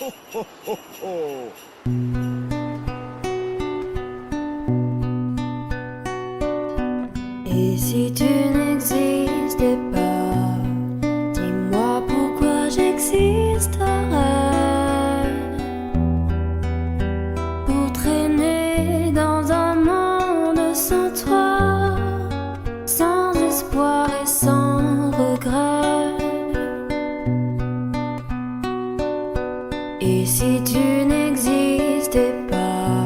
ho, ho, ho, ho. Et si tu n'existais pas, dis-moi pourquoi j'existerais. Pour traîner dans un monde sans toi, sans espoir et sans regret. Et si tu n'existais pas,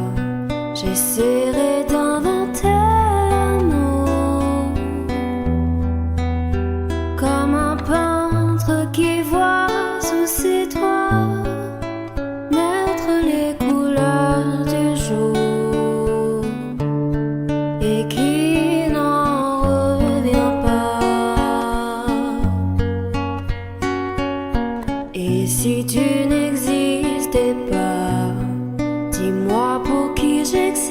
j'essaierais d'inventer un mot, comme un peintre qui voit sous ses doigts naître les couleurs du jour et qui n'en revient pas. Et si tu n'existais pas, dis-moi pour qui j'existerais.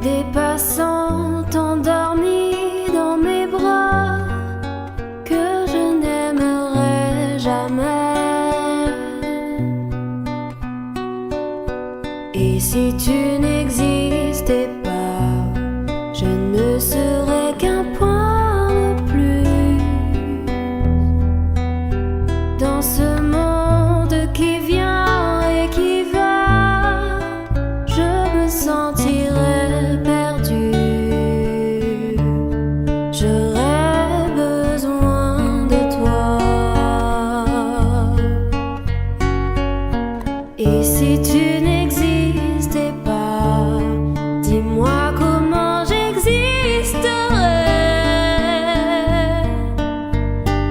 Des passants endormis dans mes bras que je n'aimerais jamais. Et si tu n'existais pas, je ne serais qu'un point de plus dans ce monde qui vient et qui va. Je me sentirais perdu. J'aurais besoin de toi. Et si tu n'existais pas, dis-moi comment j'existerais.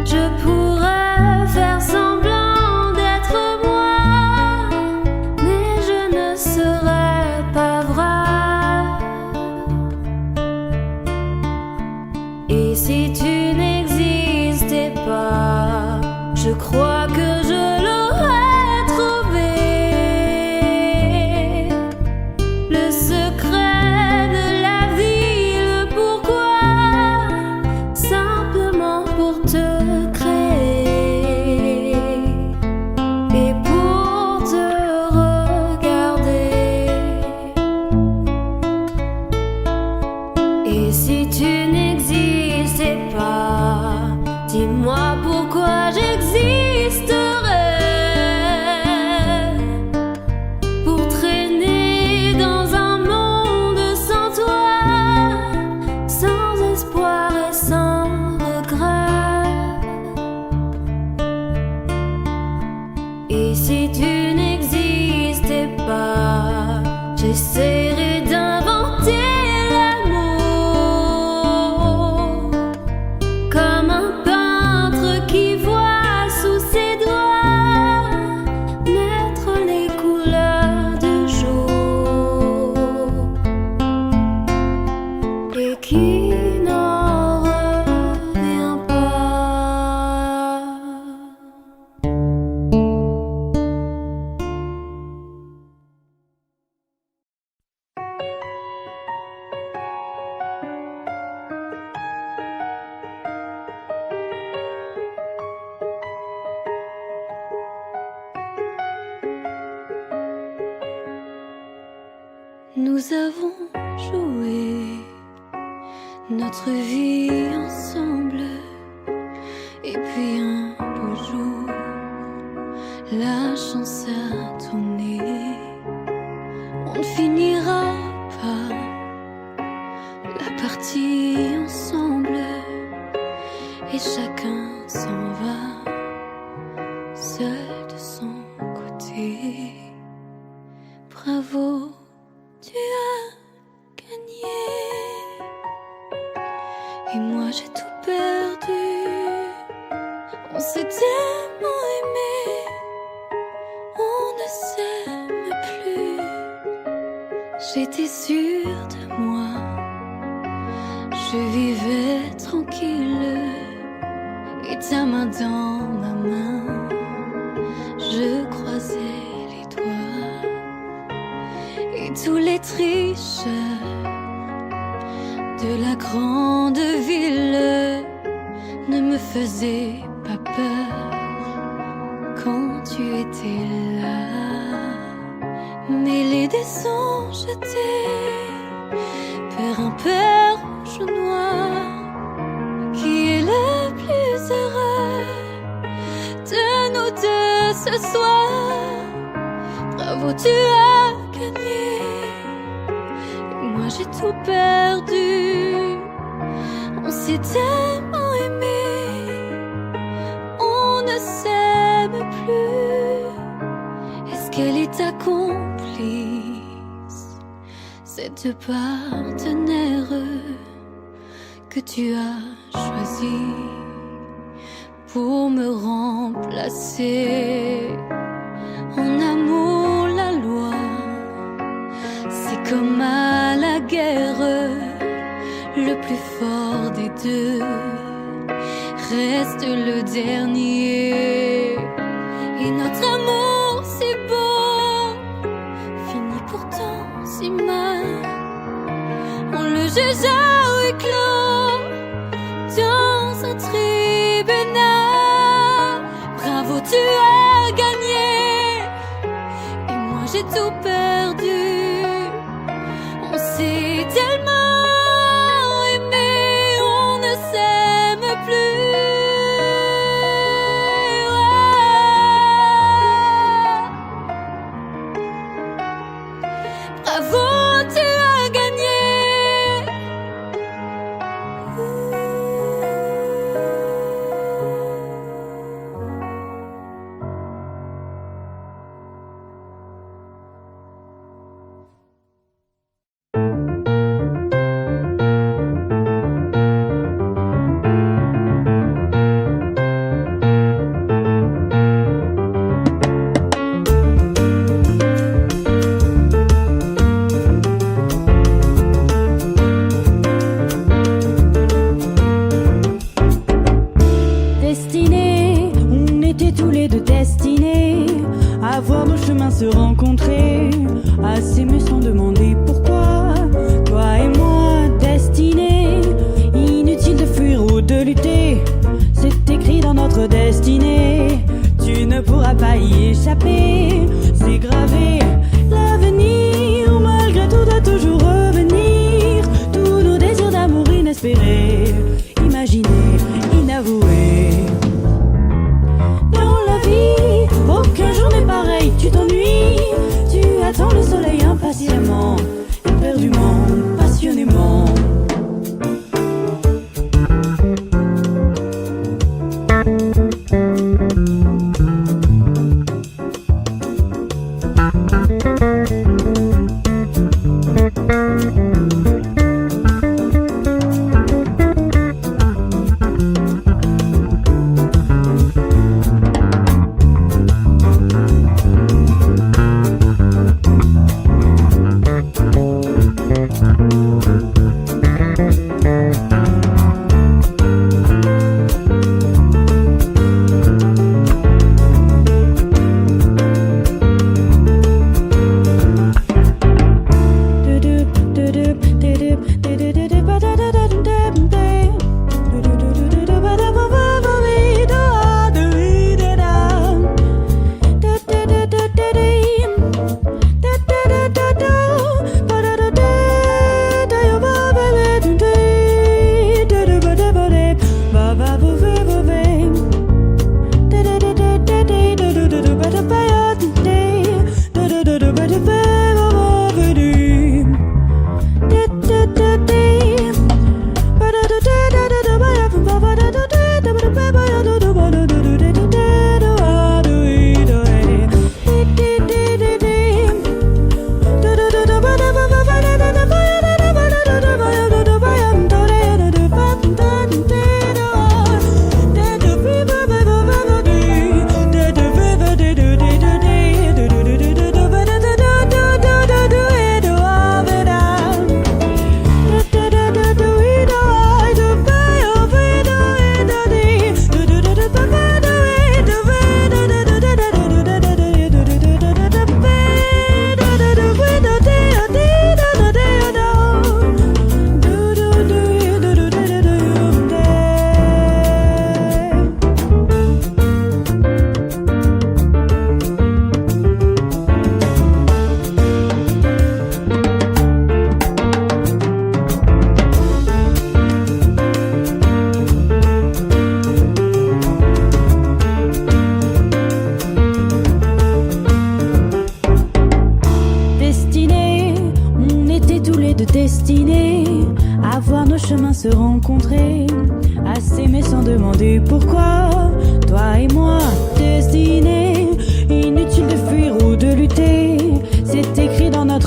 Je pourrais faire semblant d'être moi, mais je ne serais pas vrai. Et si tu n'existais pas, je crois que je l'aurais trouvé. Le secret de la vie, le pourquoi, simplement pour te créer et pour te regarder. Et si tu n'existais pas, dis-moi pourquoi j'existerais. Pour traîner dans un monde sans toi, sans espoir et sans regret. Et si tu n'existais pas, j'essaierais d'inventer l'amour, comme un peintre qui voit sous ses doigts naître les couleurs du jour et qui n'en revient pas. Nous avons joué notre vie ensemble, et puis un beau jour, la chance a tourné. On ne finira pas la partie ensemble, et chacun s'en va seul de son côté. Bravo, tu as gagné. Et moi j'ai tout perdu. On s'est tellement aimé, on ne s'aime plus. J'étais sûre de moi, je vivais tranquille, et ta main dans ma main, je croisais les doigts. Et tous les tricheurs de la grande ville ne me faisaient pas peur quand tu étais là. Mêlé des sons jetés vers un père rouge ou noir. Qui est le plus heureux de nous deux ce soir? Bravo, tu as gagné. Et moi j'ai tout perdu. On s'est tellement aimé, on ne s'aime plus. Est-ce qu'elle est ta complice, cette partenaire que tu as choisi pour me remplacer? En amour, la loi, c'est comme à la guerre, le plus fort des deux reste le dernier. Et notre amour si beau finit pourtant si mal. On le juge à huis clos dans un tribunal. Bravo, tu as gagné. Et moi j'ai tout perdu. On s'est tellement aimé, on ne s'aime plus. Bravo, tu as gagné. Destinés, on était tous les deux destinés à voir nos chemins se rencontrer, à s'aimer sans demander pourquoi. Toi et moi, destinés, inutile de fuir ou de lutter, c'est écrit dans notre destinée. Tu ne pourras pas y échapper, c'est gravé. L'avenir, malgré tout, doit toujours revenir. Tous nos désirs d'amour inespérés, imaginés, inavoués. Dans la vie, aucun jour n'est pareil, tu t'ennuies. Tu attends le soleil impatiemment, éperdument, passionnément.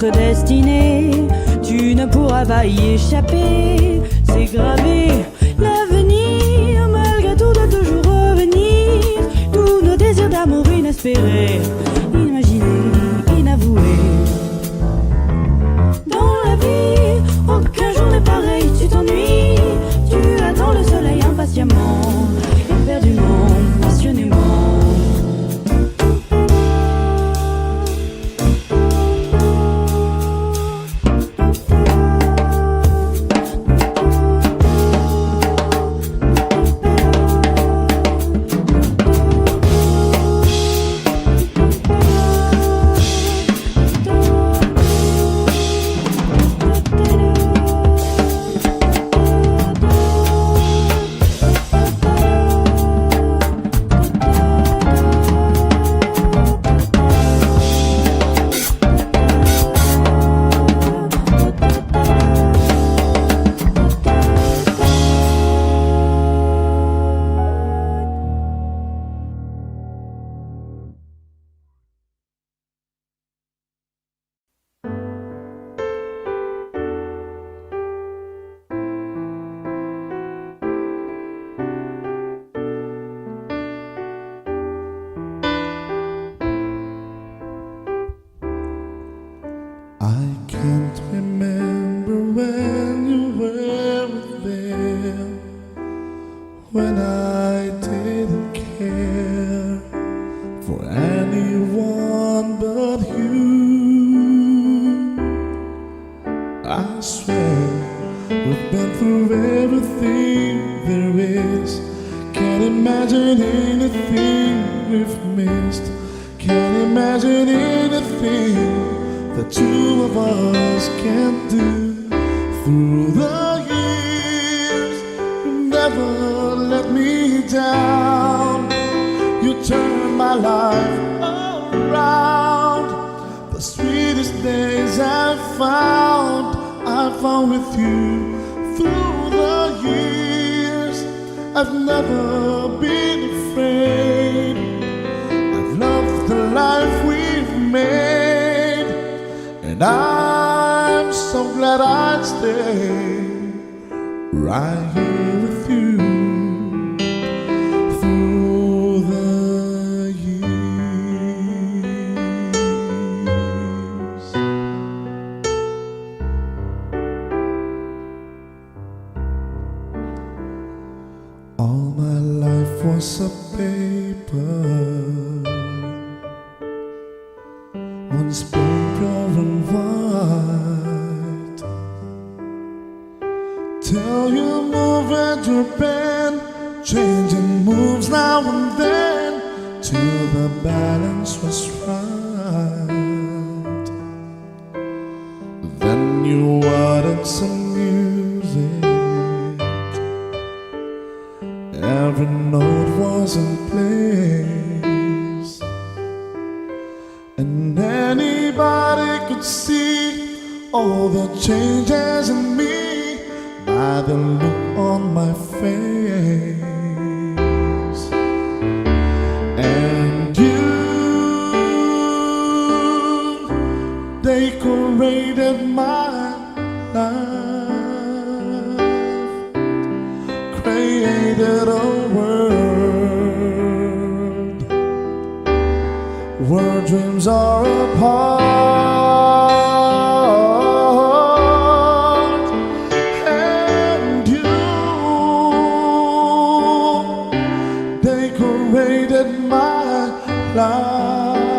notre destinée. Tu ne pourras pas y échapper, c'est gravé. L'avenir, malgré tout, doit toujours revenir. Tous nos désirs d'amour inespérés, imaginés, inavoués. Dans la vie, aucun jour n'est pareil, tu t'ennuies. Tu attends le soleil impatiemment, éperdument, passionnément. I can't remember when you were there, when I didn't care for anyone but you. I swear we've been through everything there is. Can't imagine anything we've missed. Can't imagine anything the two of us can do. Through the years, you never let me down. You turned my life around. The sweetest days I found with you. Through the years, I've never been afraid. I've loved the life we've made, and I'm so glad I'd stay right here with you through the years. All my life was a paper, once pure and white, till you move at your bend, changing moves now and then, till the balance was right. Then you added some music, every note was in place, and anybody could see all the changes in me by the look on my face. And you decorated my life, created a world where dreams are apart. And you decorated my life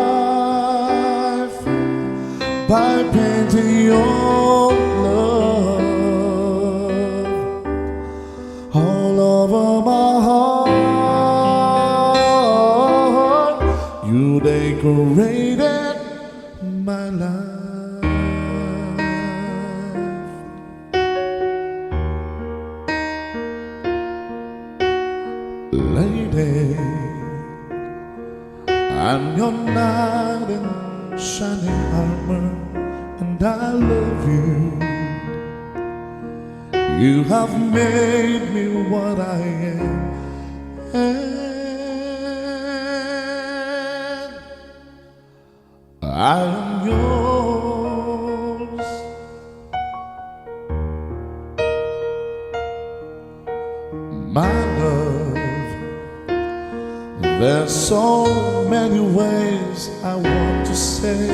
by painting your love all over my heart. You decorated my life. Lady, I'm your knight in shining armor, and I love you. You have made me what I am, and I am yours. my love. There's so many ways I want to say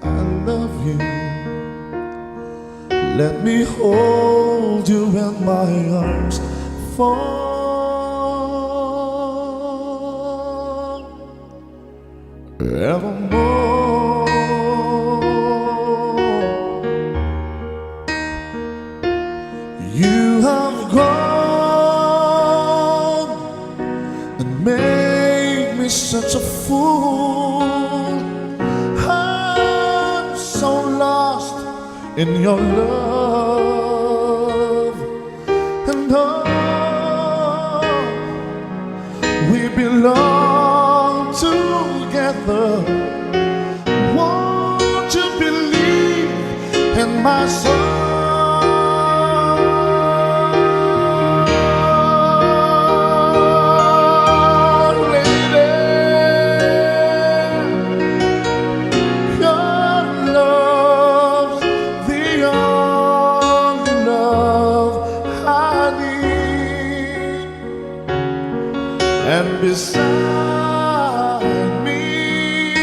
I love you. Let me hold you in my arms forevermore. You have gone and made me such a fool. I'm so lost in your love, and oh, we belong together. Won't you believe in my soul? And beside me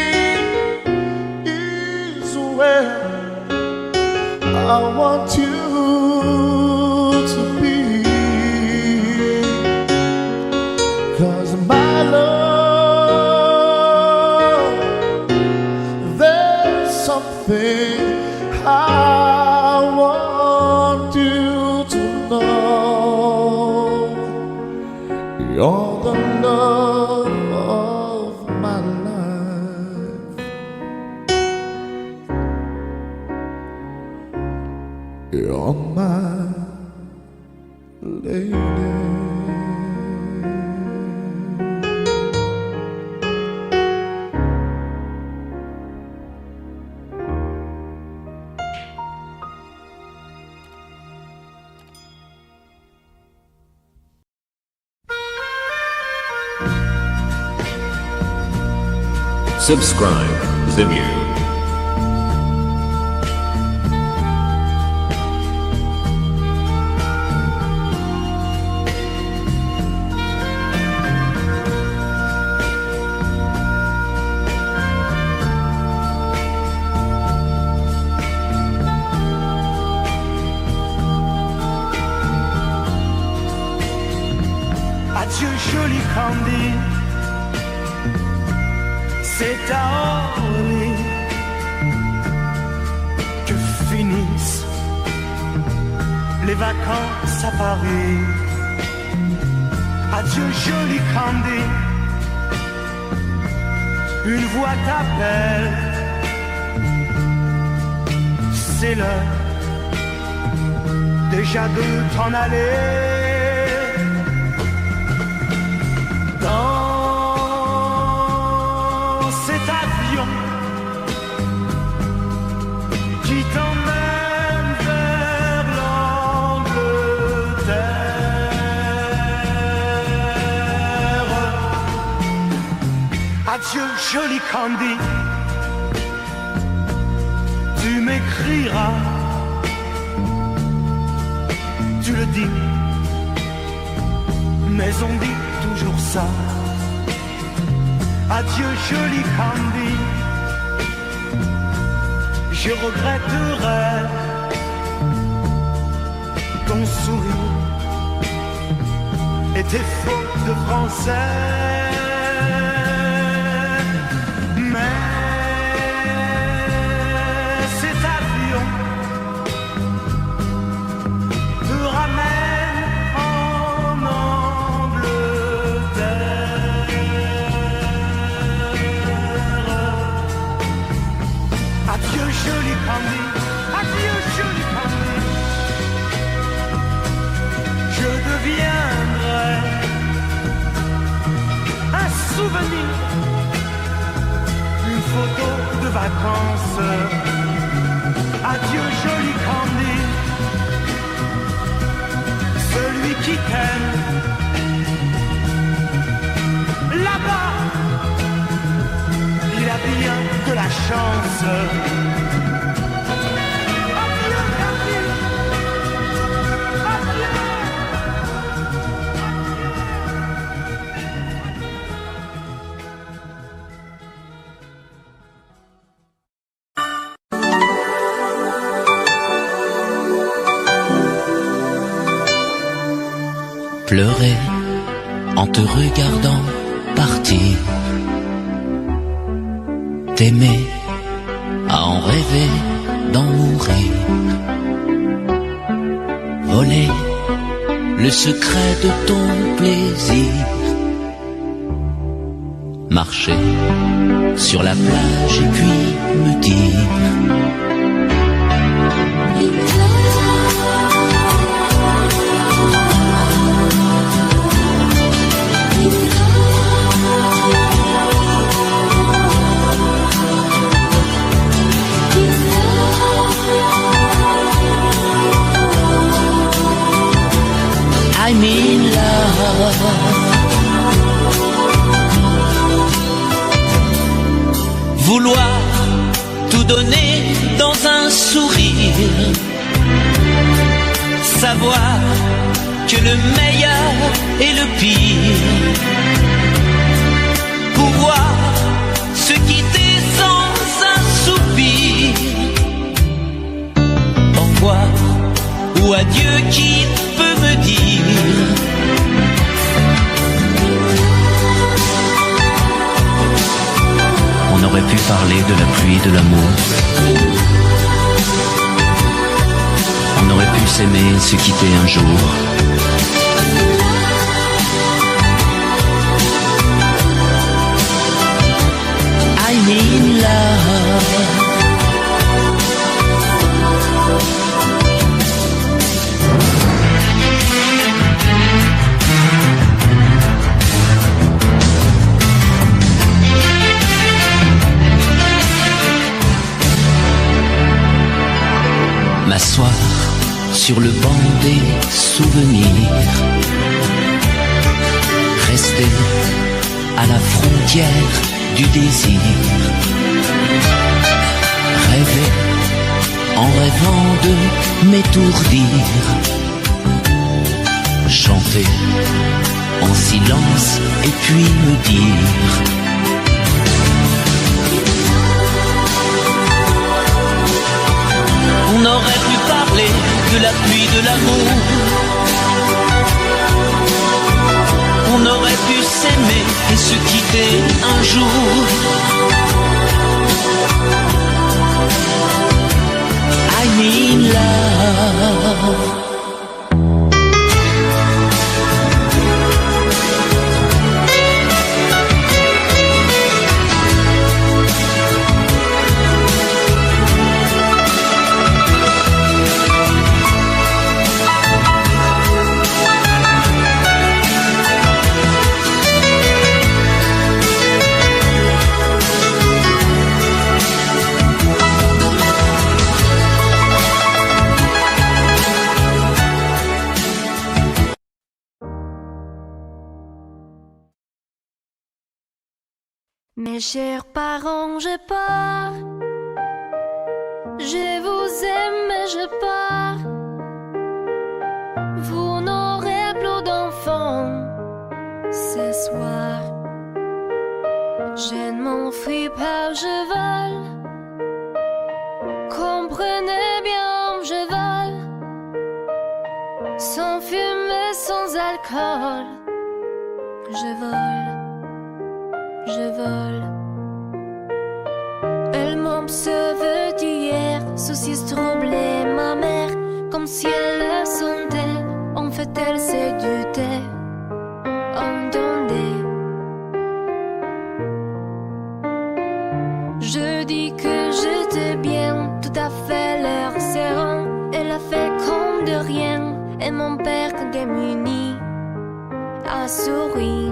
is where I want you to be. 'Cause my love, there's something I want you to know. You're the love of my life. You're my lady. Subscribe Zimmu. Adieu joli Candy, c'est à Orly que finissent les vacances à Paris. Adieu joli Candy, une voix t'appelle, c'est l'heure déjà de t'en aller. Dans cet avion qui t'emmène vers l'Angleterre. Adieu joli Candy, tu m'écriras, tu le dis, mais on dit toujours ça. Adieu joli Candy, je regretterai ton sourire et tes fautes de français. Mais cet avion te ramène en Angleterre. Adieu joli Candy, adieu joli Candy, je deviendrai un souvenir, une photo de vacances. Adieu joli Candy, celui qui t'aime là-bas, il a bien de la chance. Adieu Candy, adieu, pleurer en te regardant partir. T'aimer, à en rêver, d'en mourir. Voler le secret de ton plaisir. Marcher sur la plage et puis me dire: I'm in love. Vouloir tout donner dans un sourire. Savoir que le meilleur et le pire. Pouvoir se quitter sans un soupir. Au revoir ou adieu, qui peut me dire? On aurait pu parler de la pluie, de l'amour. On aurait pu s'aimer, se quitter un jour. I'm in love. M'asseoir sur le banc des souvenirs. Rester à la frontière du désir. Rêver en rêvant de m'étourdir. Chanter en silence et puis me dire: on aurait pu parler de la pluie, de l'amour. On aurait pu s'aimer et se quitter un jour. I'm in love. Mes chers parents, je pars. Je vous aime et je pars. Vous n'aurez plus d'enfants ce soir. Je ne m'enfuis pas, je vole. Comprenez bien, je vole. Sans fumée, sans alcool. Je vole. Je vole. Elle m'observe d'hier, soucis troublés, ma mère, comme si elle le sentait. En fait, elle s'est dutée. Entendez. Je dis que j'étais bien, tout à fait l'air serrant. Elle a fait comme de rien, et mon père, démuni, a souri.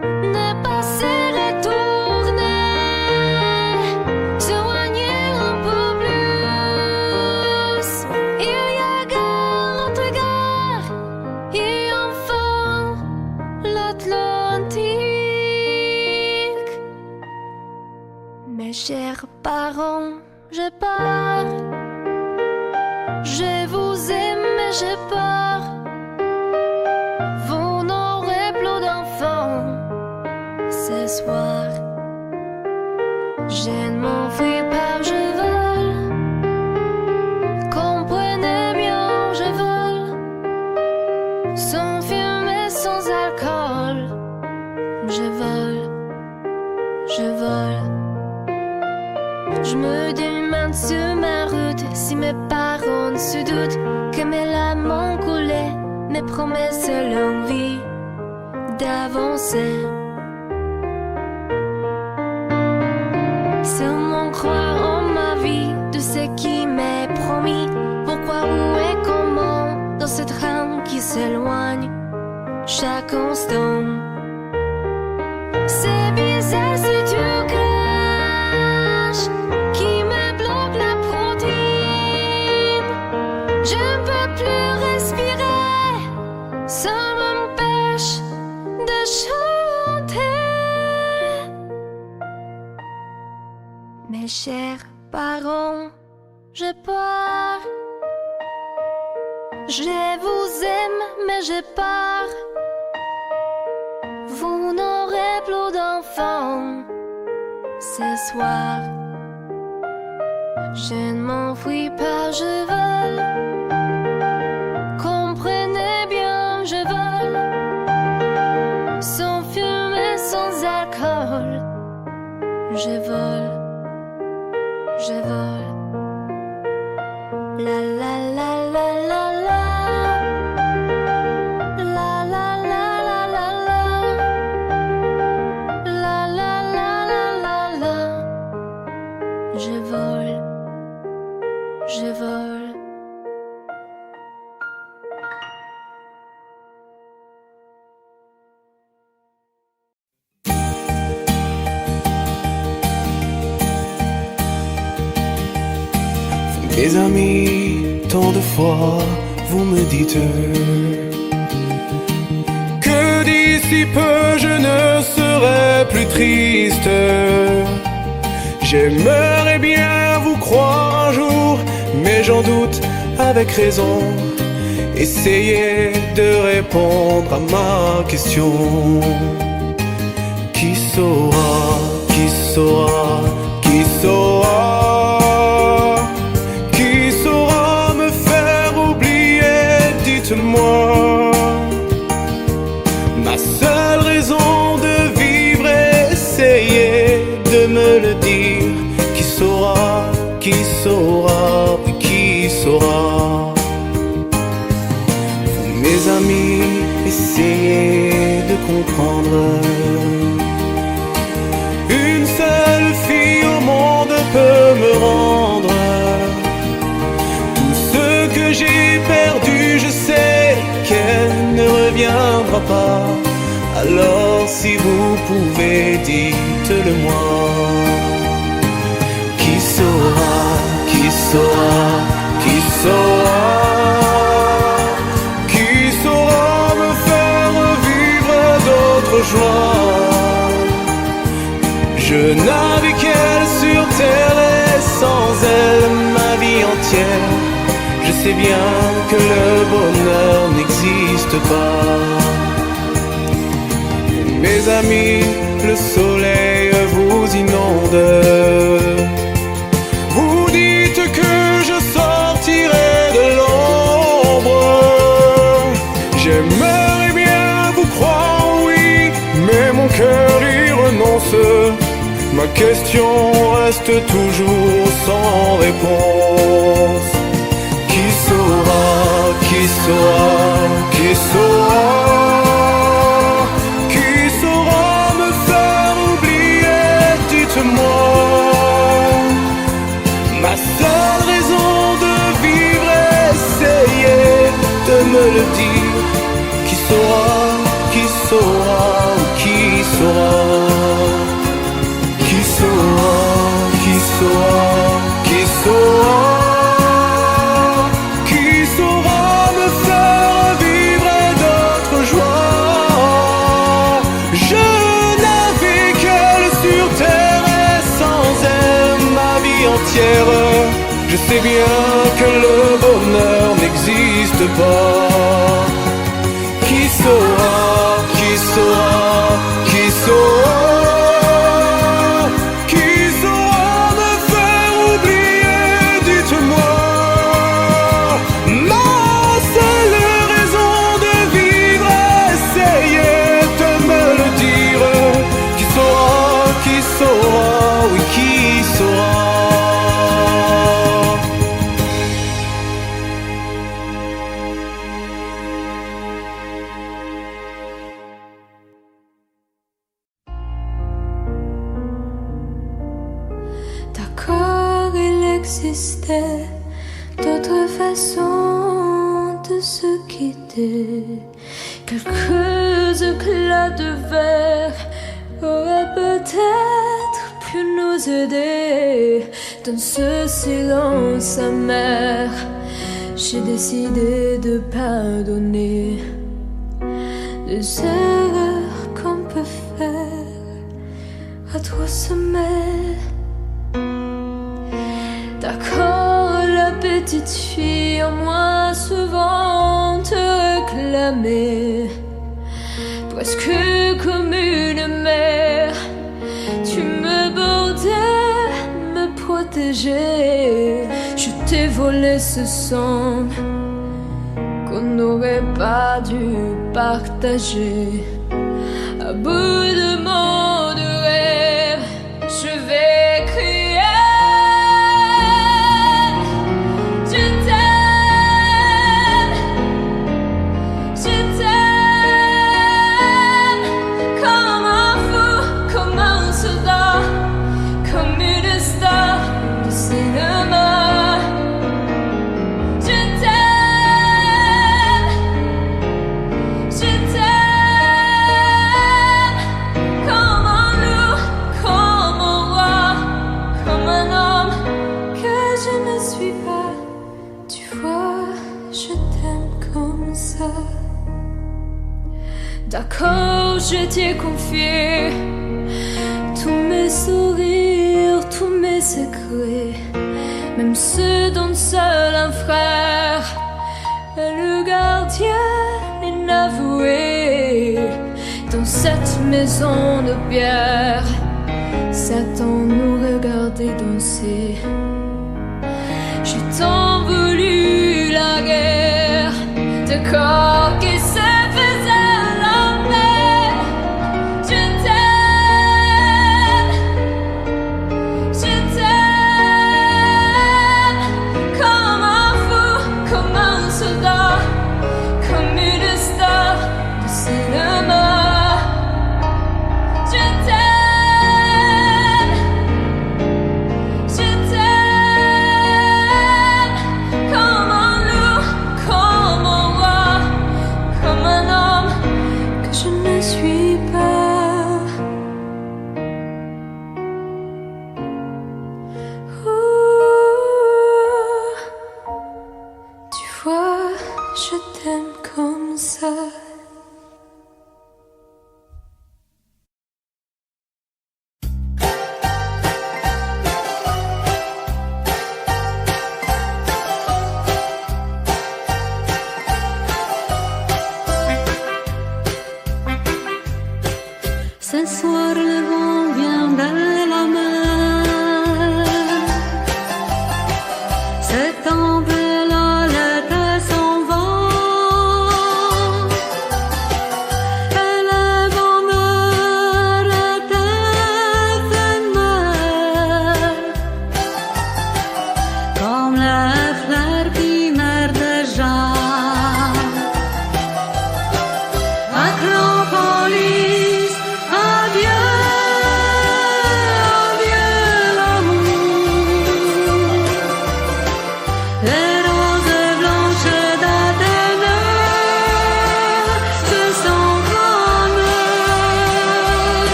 Ne pas se retourner, s'éloigner un peu plus. Il y a gare, notre gare, et enfin l'Atlantique. Mes chers parents, je pars. Je vous aime et je pars. Vous n'aurez plus d'enfants ce soir. Je ne m'enfuis pas, je vole. Comprenez bien, je vole. Je vole, je vole. Je me demande sur ma route si mes parents se doutent que mes larmes m'ont coulé, mes promesses l'envie d'avancer. Seulement croire en ma vie, de ce qui m'est promis. Pourquoi, où et comment, dans ce train qui s'éloigne chaque instant. C'est bizarre si tu craches, qui me bloque la protéine. Je ne peux plus respirer, ça m'empêche de chanter. Mes chers parents, je pars. Je vous aime, mais je pars. Vous n'aurez plus d'enfants ce soir. Je ne m'enfuis pas, je vole. Comprenez bien, je vole. Sans fumée, sans alcool. Je vole, je vole. La la la la la la. La la la la la la. La la la la la la. Je vole, je vole. Mes amis, tant de fois vous me dites que d'ici peu je ne serai plus triste. J'aimerais bien vous croire un jour, mais j'en doute avec raison. Essayez de répondre à ma question. Qui saura, qui saura, qui saura? Moi, ma seule raison de vivre, essayez de me le dire. Qui saura, qui saura, qui saura? Vous, mes amis, essayez de comprendre. Une seule fille au monde peut me rendre tout ce que j'ai perdu. Je sais qu'elle ne reviendra pas. Alors si vous pouvez, dites-le moi. Qui saura, qui saura, qui saura? Qui saura me faire vivre d'autres joies? Je n'avais qu'elle sur terre et sans elle ma vie entière. Je sais bien que le bonheur n'existe pas. Mes amis, le soleil vous inonde. Vous dites que je sortirai de l'ombre. J'aimerais bien vous croire, oui, mais mon cœur y renonce. Ma question reste toujours sans réponse. Qui saura, qui saura, qui saura? Qui saura me faire oublier? Dites-moi. Ma seule raison de vivre, essayez de me le dire. Qui saura, qui saura, qui saura? Qui saura, qui saura, qui saura? Je sais bien que le bonheur n'existe pas. Qui saura, qui saura, qui saura? Qui saura me faire oublier? Dites-moi. Ma seule raison de vivre, essayez de me le dire. existait d'autres façons de se quitter. Quelques éclats de verre auraient peut-être pu nous aider dans ce silence amer. J'ai décidé de pardonner les erreurs qu'on peut faire à trop sommet. D'accord, la petite fille en moi souvent te réclamait, presque comme une mère. Tu me bordais, me protégeais. Je t'ai volé ce sang qu'on n'aurait pas dû partager. À bout de mots de rêve, je vais crier. D'accord, je t'ai confié tous mes sourires, tous mes secrets, même ceux dont seul un frère est le gardien inavoué. Dans cette maison de pierre, Satan nous regardait danser. J'ai tant voulu la guerre de corps qui se faisaient.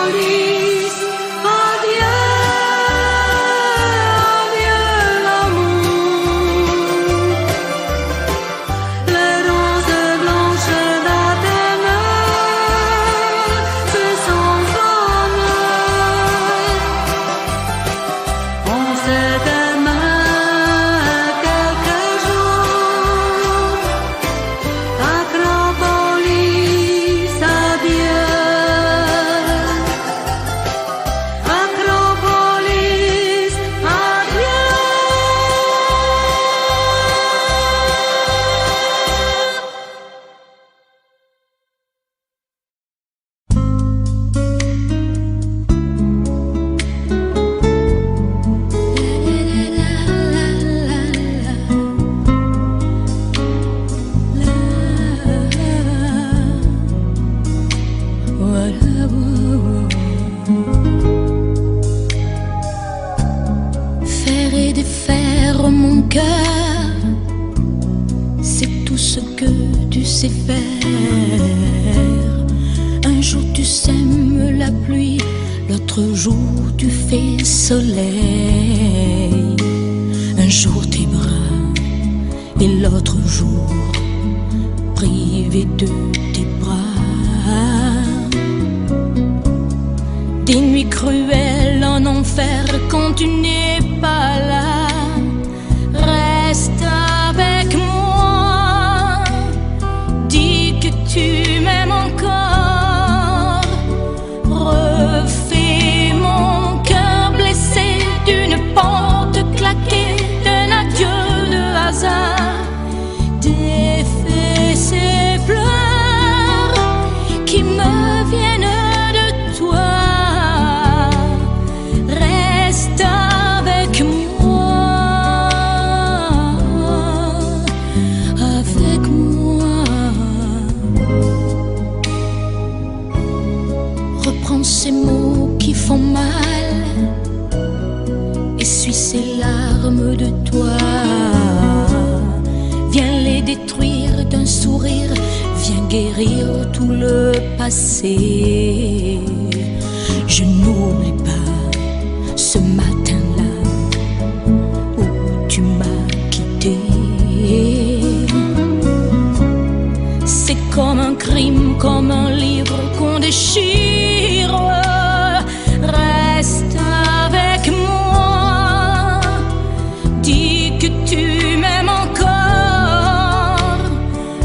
police. Adieu, adieu l'amour. Les roses blanches d'Athènes se sont envolées. On s'est aimé quelques jours. Acropolis, adieu. Acropolis, adieu. Faire et défaire mon cœur, c'est tout ce que tu sais faire. Un jour tu sèmes la pluie, l'autre jour tu fais soleil. Un jour tes bras et l'autre jour privé de tes bras. Des nuits cruelles en enfer quand tu n'es pas là. Reste avec moi, dis que tu m'aimes encore. Refais mon cœur blessé d'une porte claquée, d'un adieu de hasard. Défais ces pleurs qui me viennent de toi. Reste avec moi, avec moi. Reprends ces mots qui font mal, essuie ces larmes de toi. Viens les détruire d'un sourire, viens guérir tout le passé. Je n'oublie pas ce matin-là où tu m'as quitté. C'est comme un crime, comme un livre qu'on déchire. Reste avec moi, dis que tu m'aimes encore.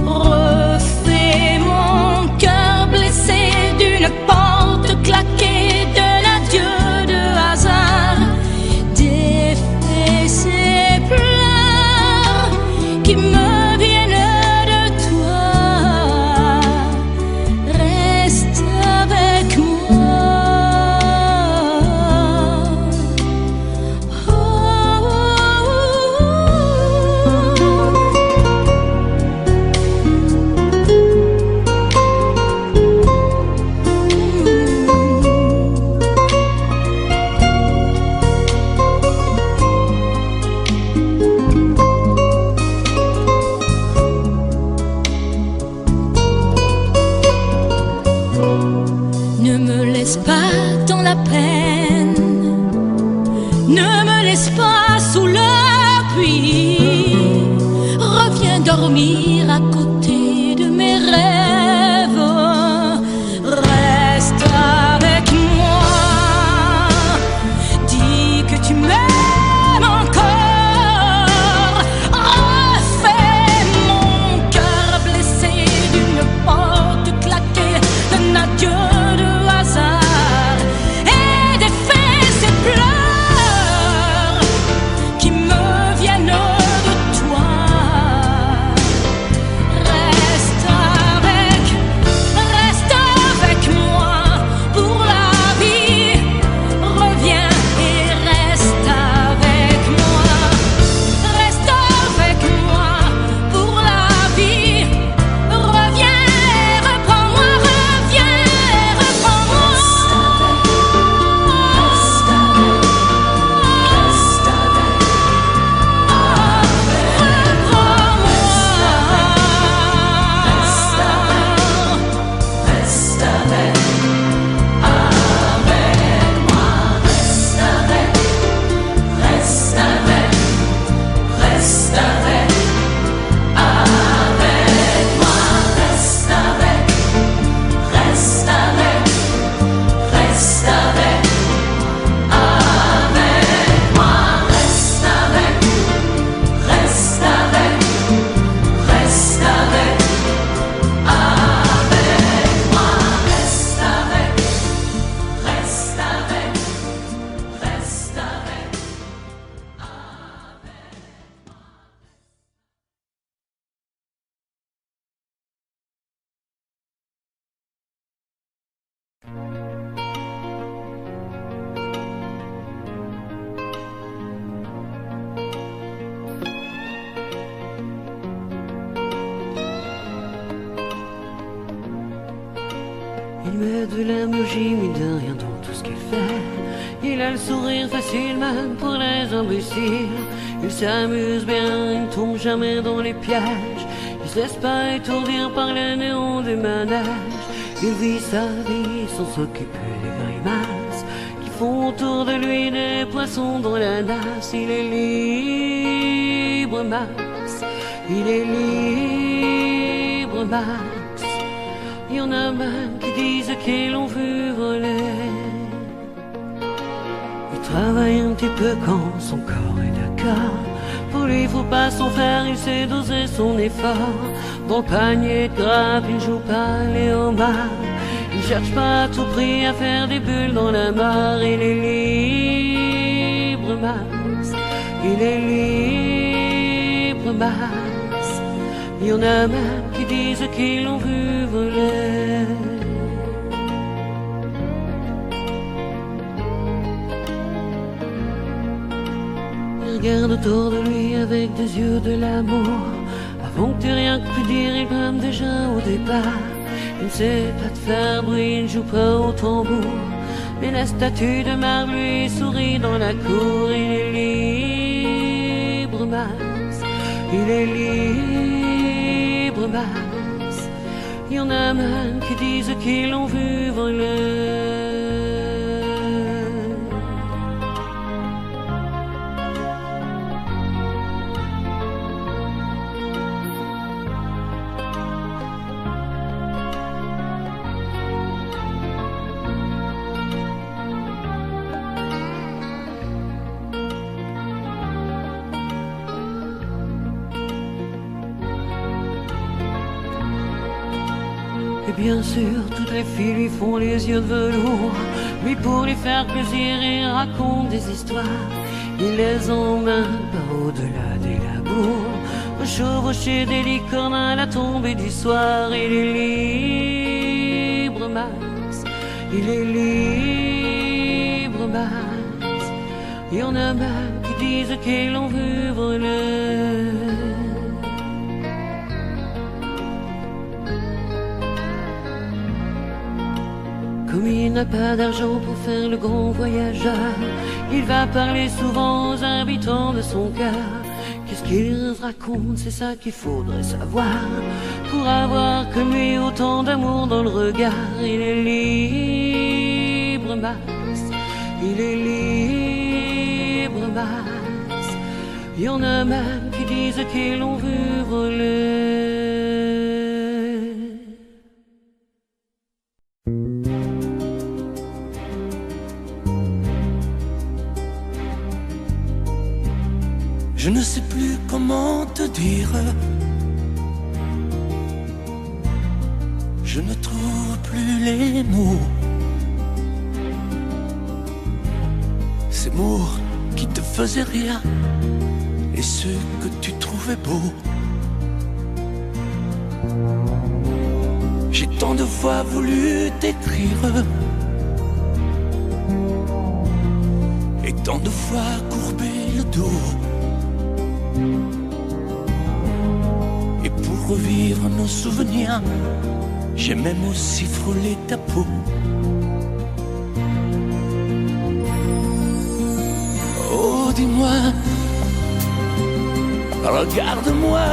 Refais mon cœur blessé d'une porte claquée, d'un adieu de hasard. Défais ces pleurs qui me viennent de toi. Reste avec moi. Oh, oh, Ne me laisse pas dans la peine, ne me laisse pas sous la pluie. Reviens dormir à côté de mes rêves. Reste avec moi, dis que tu m'aimes encore. Refais mon cœur blessé d'une porte claquée, d'un adieu de hasard. Il met de l'émoji, mais de rien dans tout ce qu'il fait. Il a le sourire facile même pour les imbéciles. Il s'amuse bien, il ne tombe jamais dans les pièges. Il se laisse pas étourdir par les néons du manège. Il vit sa vie sans s'occuper des grimaces qui font autour de lui des poissons dans la nasse. Il est libre, Max. Il est libre, Max. Il y en a même qui disent qu'ils l'ont vu voler. Il travaille un petit peu quand son corps est d'accord. Pour lui, faut pas s'en faire, il sait doser son effort. Dans le panier de grappe, il joue pas les homards. Il cherche pas à tout prix à faire des bulles dans la mare. Il est libre, Max. Il est libre, Max. Il y en a même qui disent qu'ils l'ont vu voler. Il regarde autour de lui avec des yeux de l'amour. Avant que tu rien pu dire, il brame déjà au départ. Il ne sait pas te faire bruit, il ne joue pas au tambour. Mais la statue de marbre lui sourit dans la cour. Il est libre, Max. Il est libre, Max. Il y en a même qui disent qu'ils l'ont vu voler. Et bien sûr, toutes les filles lui font les yeux de velours. Lui, pour lui faire plaisir, il raconte des histoires. Il les emmène par au-delà des labours, pour chevaucher des licornes à la tombée du soir. Il est libre, Max. Il est libre, Max. Il y en a même qui disent qu'ils l'ont vu voler. Comme il n'a pas d'argent pour faire le grand voyageur, il va parler souvent aux habitants de son cœur. Qu'est-ce qu'il raconte, c'est ça qu'il faudrait savoir, pour avoir comme lui autant d'amour dans le regard. Il est libre, Max. Il est libre, Max. Il y en a même qui disent qu'ils l'ont vu voler. Je ne sais plus comment te dire. Je ne trouve plus les mots. Ces mots qui te faisaient rien et ceux que tu trouvais beaux. J'ai tant de fois voulu t'écrire et tant de fois courbé le dos. Et pour revivre nos souvenirs, j'ai même aussi frôlé ta peau. Oh, dis-moi, regarde-moi.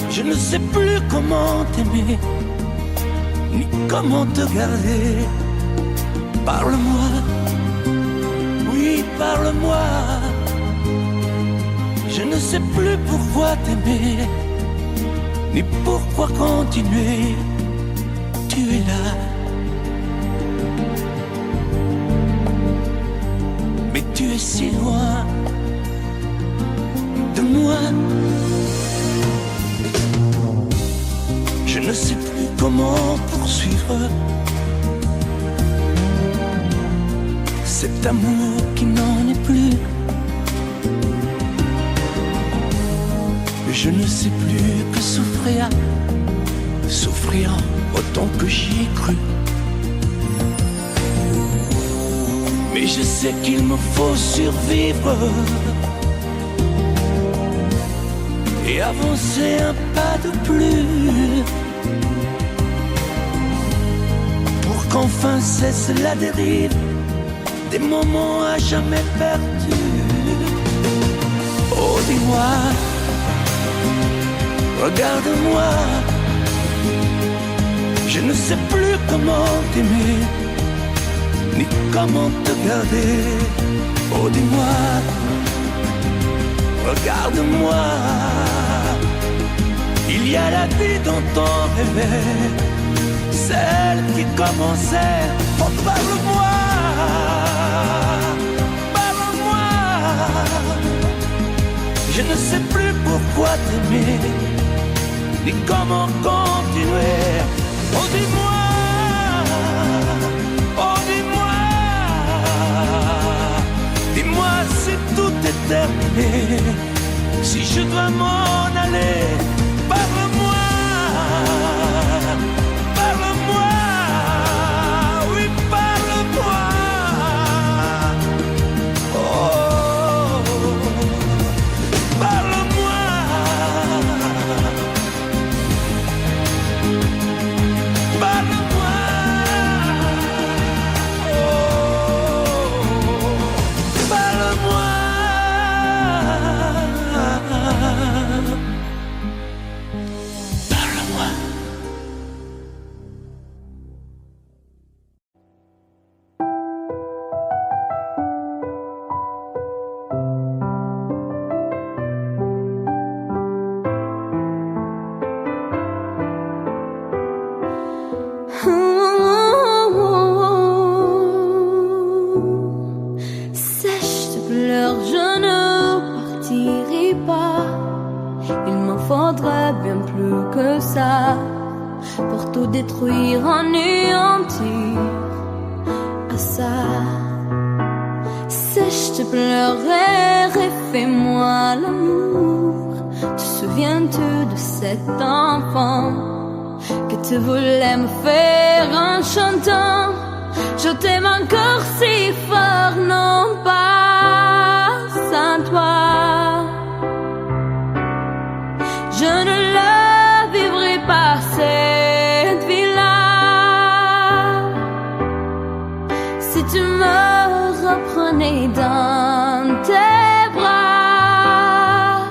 Je ne sais plus comment t'aimer, ni comment te garder. Parle-moi, oui, parle-moi. Je ne sais plus pourquoi t'aimer, ni pourquoi continuer. Tu es là, mais tu es si loin de moi. Je ne sais plus comment poursuivre cet amour qui n'en est plus. Je ne sais plus que souffrir, souffrir tant que j'y ai cru. Mais je sais qu'il me faut survivre et avancer un pas de plus pour qu'enfin cesse la dérive des moments à jamais perdus. Oh, dis-moi, regarde-moi, je ne sais plus comment t'aimer, ni comment te garder. Oh, dis-moi, regarde-moi, il y a la vie dont on rêvait, celle qui commençait. Oh, parle-moi, parle-moi, je ne sais plus pourquoi t'aimer, ni comment continuer. Oh, dis-moi, oh, dis-moi, dis-moi si tout est terminé, si je dois m'en aller. Parle-moi, parle-moi, oui, parle-moi. Oh, parle-moi, parle-moi. Oh, parle-moi. Sèche tes pleurs, je ne partirai pas. Il m'en faudrait bien plus que ça pour tout détruire, anéantir à ça. Sèche tes pleurs et refais-moi l'amour. Te souviens-tu de cet enfant que tu voulais me faire en chantant? Je t'aime encore si fort, non pas sans toi. Je ne la vivrai pas cette vie-là. Si tu me reprenais dans tes bras,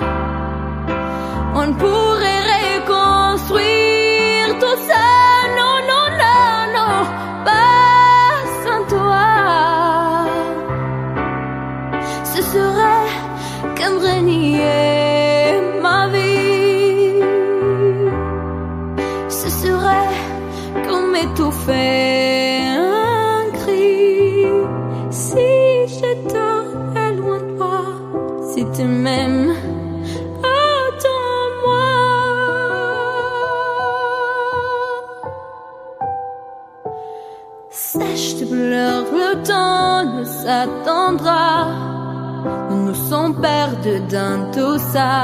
on pourrait reconstruire tout ça. Non, non, non, non, pas sans toi. Ce serait comme renier ma vie. Ce serait comme étouffer un cri. Si j'étais loin de toi, si tu m'aimes, attends-moi. Sèche tes pleurs, le temps ne s'attendra. Nous nous sommes perdus dans tout ça.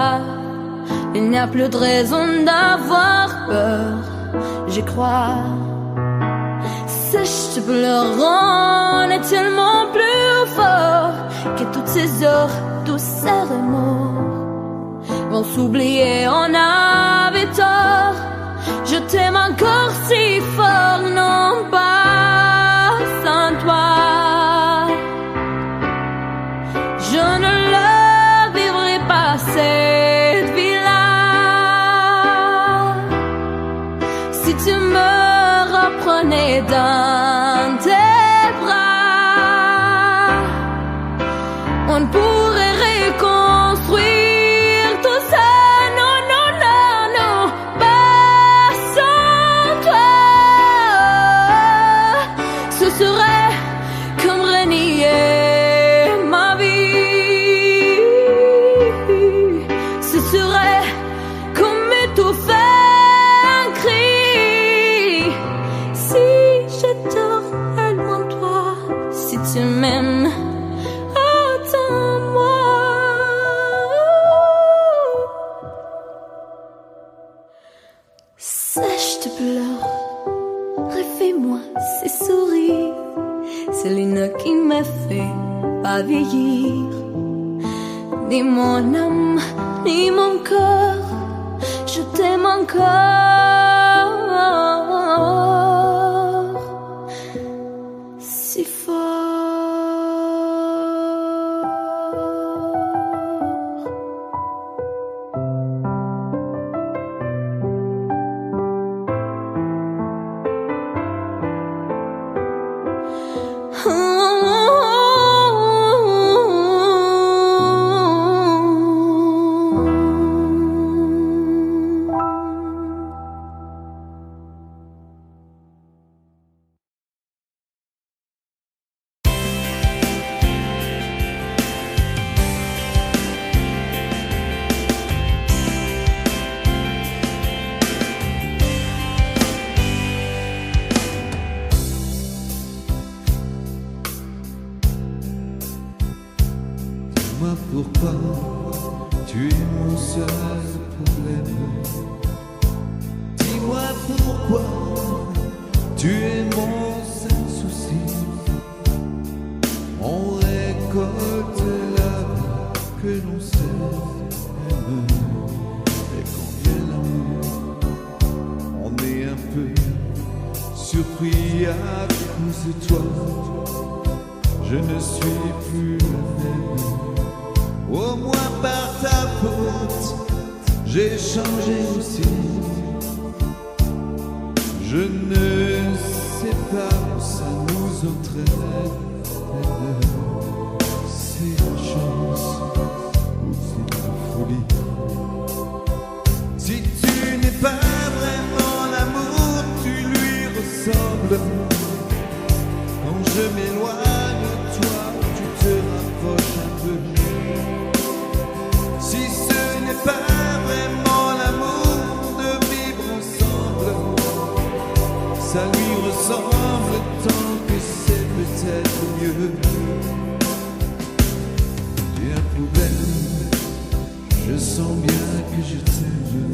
Il n'y a plus de raison d'avoir peur, j'y crois. Sèche tes pleurs, on est tellement plus fort que toutes ces heures, tous ces remords vont s'oublier, on avait tort. Je t'aime encore si fort, non pas sans toi. Je ne la vivrai pas cette vie-là. Si tu me reprenais dans tes bras, on pourrait reconstruire tout ça. Non, non, non, non, pas sans toi. Ce serait comme renier ma vie. Ce serait comme étouffer un cri. Si j'étais loin de toi, si tu m'aimes, attends-moi. Sèche tes pleurs, refais-moi ces sourires, c'est l'une qui me fait pas vieillir. Ni mon âme, ni mon corps, je t'aime encore si fort. Dis-moi pourquoi tu es mon seul problème. Dis-moi pourquoi tu es mon seul souci. On récolte l'arbre que l'on sème. Et quand vient l'amour, on est un peu surpris à cause de toi. Je ne suis plus la même. Au moins par ta faute, j'ai changé aussi. Je ne sais pas où ça nous entraîne. C'est la chance ou c'est la folie. Si tu n'es pas vraiment l'amour, tu lui ressembles. Quand je m'éloigne de toi, tu te rapproches un peu. Si ce n'est pas vraiment l'amour de vivre ensemble, ça lui ressemble tant que c'est peut-être mieux. J'ai un problème, je sens bien que je t'aime.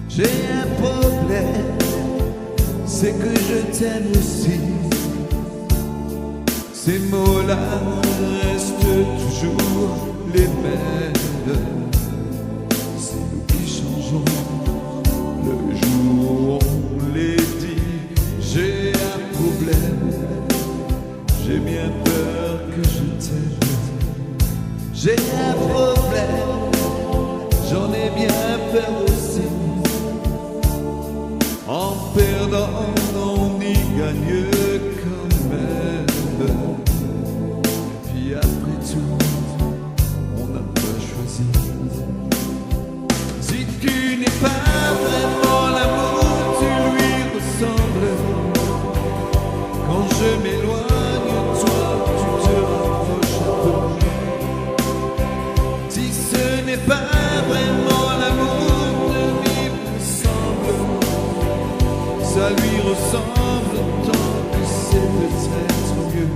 J'ai un problème, c'est que je t'aime aussi. Ces mots-là restent toujours les mêmes. C'est nous qui changeons le jour où on les dit. J'ai un problème, j'ai bien peur que je t'aime. J'ai un problème, j'en ai bien peur aussi. En perdant, on y gagne quand même. Puis après tout, on n'a pas choisi. Si tu n'es pas vraiment l'amour, tu lui ressembles. Quand je m'éloigne de toi, tu te rapproches un peu. Si ce n'est pas vraiment l'amour de vivre ensemble, ça lui ressemble tant que c'est peut-être mieux.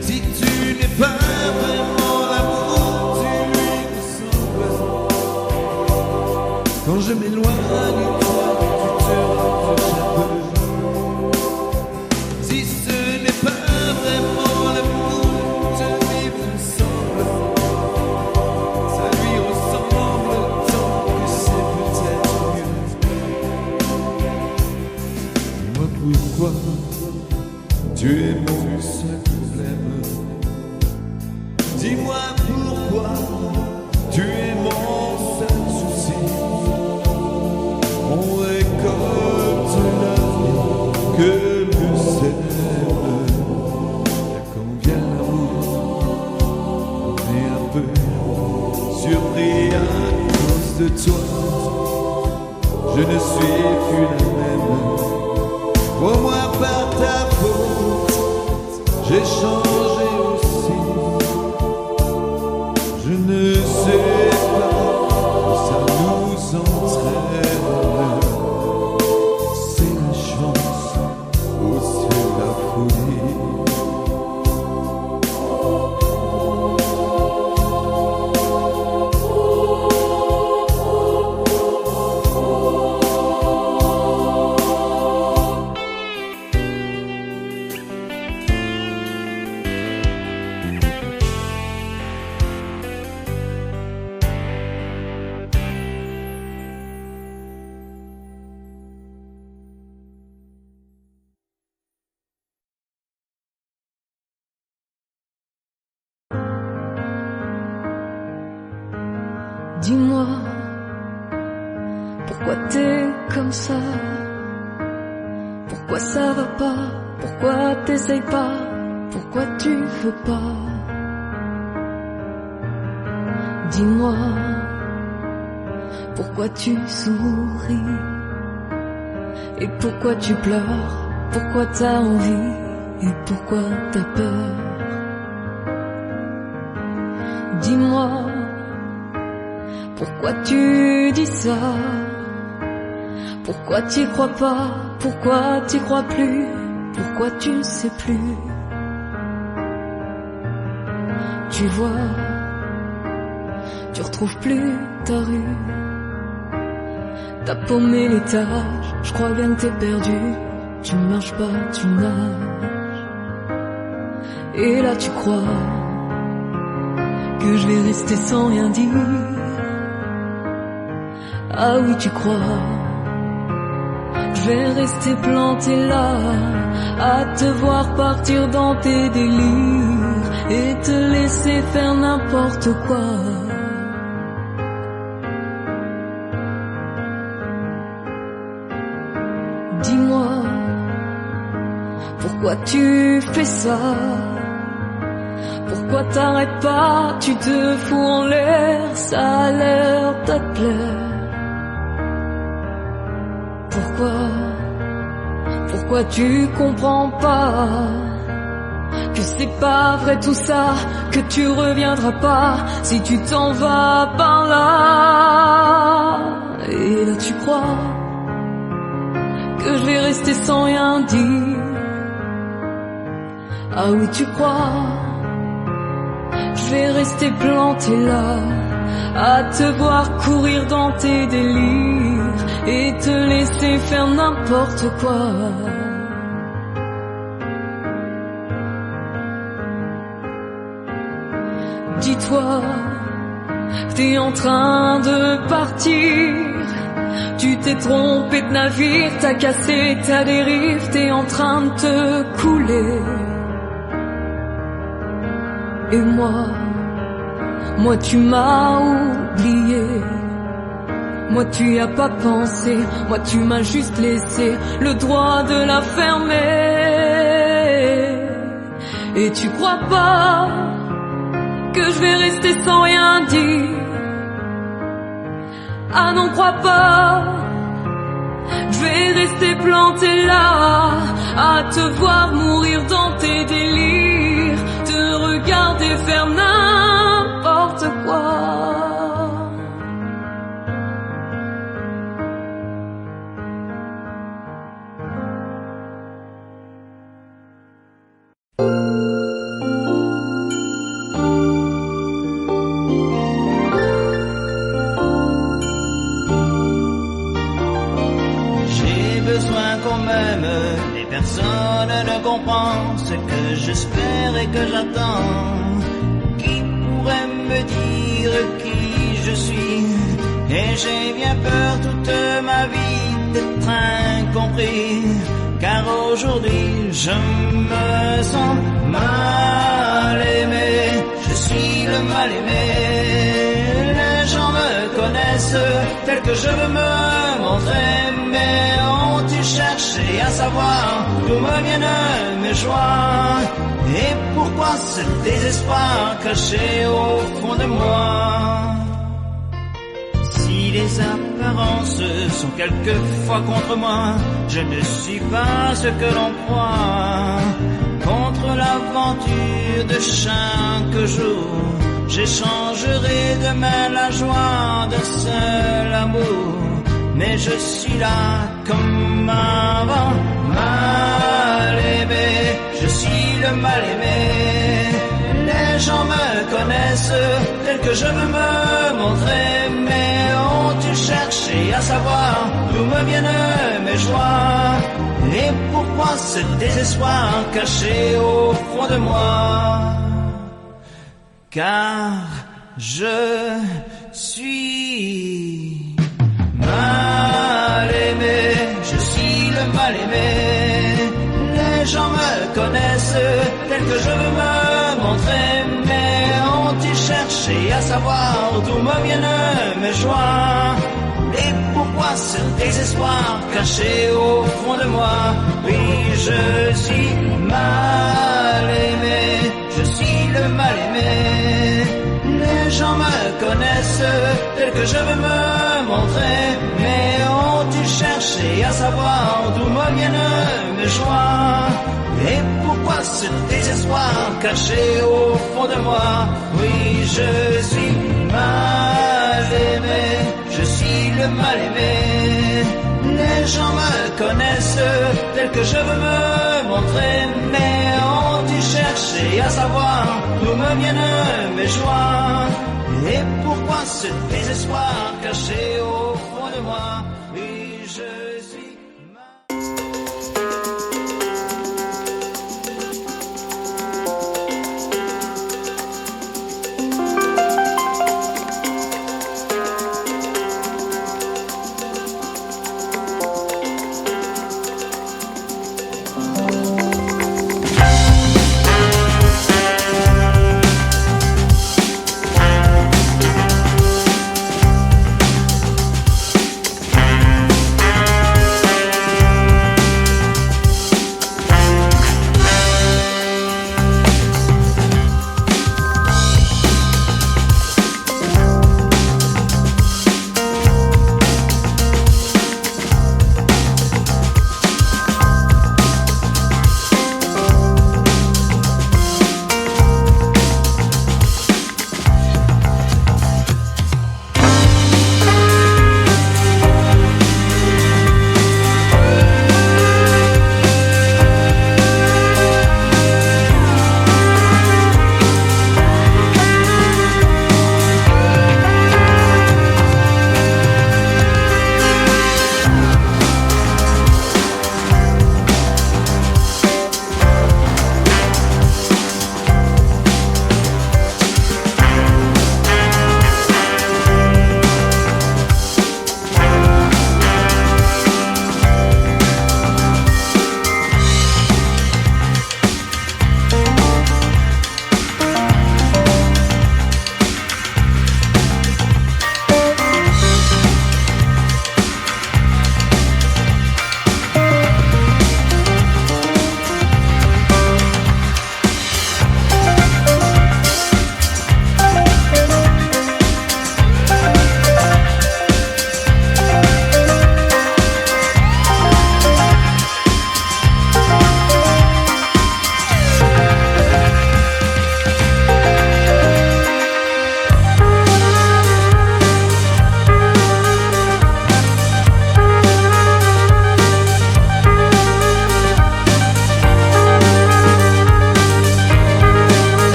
Si tu n'es pas vraiment l'amour, tu lui ressembles. Quand je m'éloigne de toi, tu te rapproches un peu. Si ce n'est pas vraiment l'amour de vivre ensemble, ça lui ressemble tant que c'est peut-être mieux. Dis-moi pourquoi tu es mon seul problème. Dis-moi pourquoi tu es mon seul souci. On récolte l'amour que l'on sème. Et quand vient l'amour, on est un peu surpris à cause de toi. Je ne suis plus la même. Au moins par ta faute, j'ai changé aussi. Je ne sais pas où ça nous entraîne. C'est la chance ou c'est la folie. Dis-moi, pourquoi t'es comme ça? Pourquoi ça va pas? Pourquoi t'essayes pas? Pourquoi tu veux pas? Dis-moi, pourquoi tu souris? Et pourquoi tu pleures? Pourquoi t'as envie? Et pourquoi t'as peur? Dis-moi, pourquoi tu dis ça? Pourquoi t'y crois pas? Pourquoi t'y crois plus? Pourquoi tu ne sais plus? Tu vois, tu retrouves plus ta rue. T'as paumé l'étage, je crois bien que t'es perdu. Tu marches pas, tu nages. Et là tu crois que je vais rester sans rien dire. Ah oui tu crois, je vais rester planté là, à te voir partir dans tes délires et te laisser faire n'importe quoi. Dis-moi, pourquoi tu fais ça? Pourquoi t'arrêtes pas? Tu te fous en l'air, ça a l'air de te plaire. Pourquoi tu comprends pas que c'est pas vrai tout ça, que tu reviendras pas si tu t'en vas par là? Et là tu crois que je vais rester sans rien dire. Ah oui tu crois, je vais rester planté là, à te voir courir dans tes délires et te laisser faire n'importe quoi. Dis-toi que t'es en train de partir. Tu t'es trompé de navire, t'as cassé ta dérive, t'es en train de te couler. Et moi tu m'as oublié. Moi tu y as pas pensé. Moi tu m'as juste laissé le droit de la fermer. Et tu crois pas que je vais rester sans rien dire? Ah non, crois pas, je vais rester planté là, à te voir mourir dans tes délires, te regarder faire n'importe quoi. Personne ne comprend ce que j'espère et que j'attends. Qui pourrait me dire qui je suis? Et j'ai bien peur toute ma vie d'être incompris, car aujourd'hui je me sens mal aimé. Je suis le mal aimé. Les gens me connaissent tel que je veux me montrer, mais ont-ils cherché à savoir d'où me viennent mes joies? Et pourquoi ce désespoir caché au fond de moi? Si les apparences sont quelquefois contre moi, je ne suis pas ce que l'on croit. Contre l'aventure de chaque jour, j'échangerai demain la joie d'un seul amour. Mais je suis là comme avant, mal aimé. Je suis le mal aimé. Les gens me connaissent tel que je veux me montrer, mais ont-ils cherché à savoir d'où me viennent mes joies? Et pourquoi ce désespoir caché au fond de moi? Car je suis mal aimé, je suis le mal aimé. Les gens me connaissent tel que je veux me montrer, mais ont-ils cherché à savoir d'où me viennent mes joies? Et pourquoi ce désespoir caché au fond de moi? Oui, je suis mal aimé, je suis le mal aimé. Les gens me connaissent tel que je veux me montrer, mais ont-ils cherché à savoir d'où me viennent mes joies? Et pourquoi ce désespoir caché au fond de moi? Oui, je suis mal aimé, je suis le mal aimé. Les gens me connaissent tel que je veux me montrer, mais ont-ils cherché à savoir d'où me viennent mes joies? Et pourquoi ce désespoir caché au fond de moi?